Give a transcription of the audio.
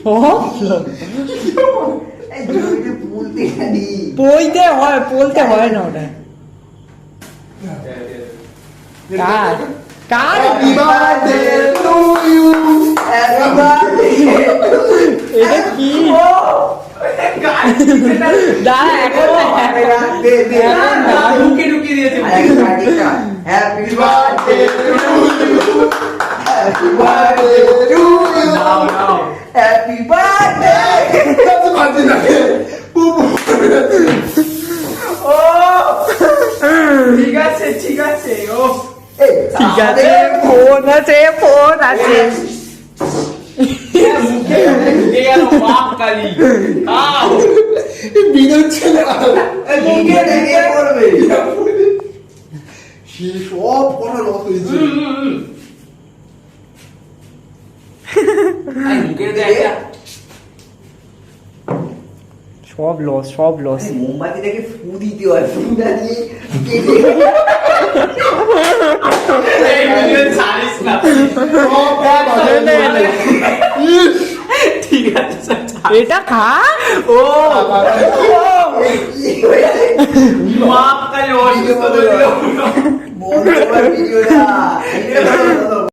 সব বলতে হয়, বলতে হয় না ওটা। কার কার এটা কি? দাঁড়া, এখন ঢুকিয়ে দিয়েছে। Happy birthday happy birthday to you happy birthday. ও ঠিক আছে ঠিক আছে। ও ঠিক আছে, ফোন আছে, ফোন আছে। মুখে ঢুকে গেল বাপ কালি। বিনোদ ছেলে মুখে ঢুকে পড়বে সে সব কথা লস হয়েছে। মুখে ঢুকে সব লস, সব লস। মোমবাতিটাকে ফু দিতে হয়, ফুটা দিয়ে ছাড়িস না। ঠিক আছে এটা খা। ও বাপ কালি অসুস্থ হয়ে গেল। বড় ভিডিওটা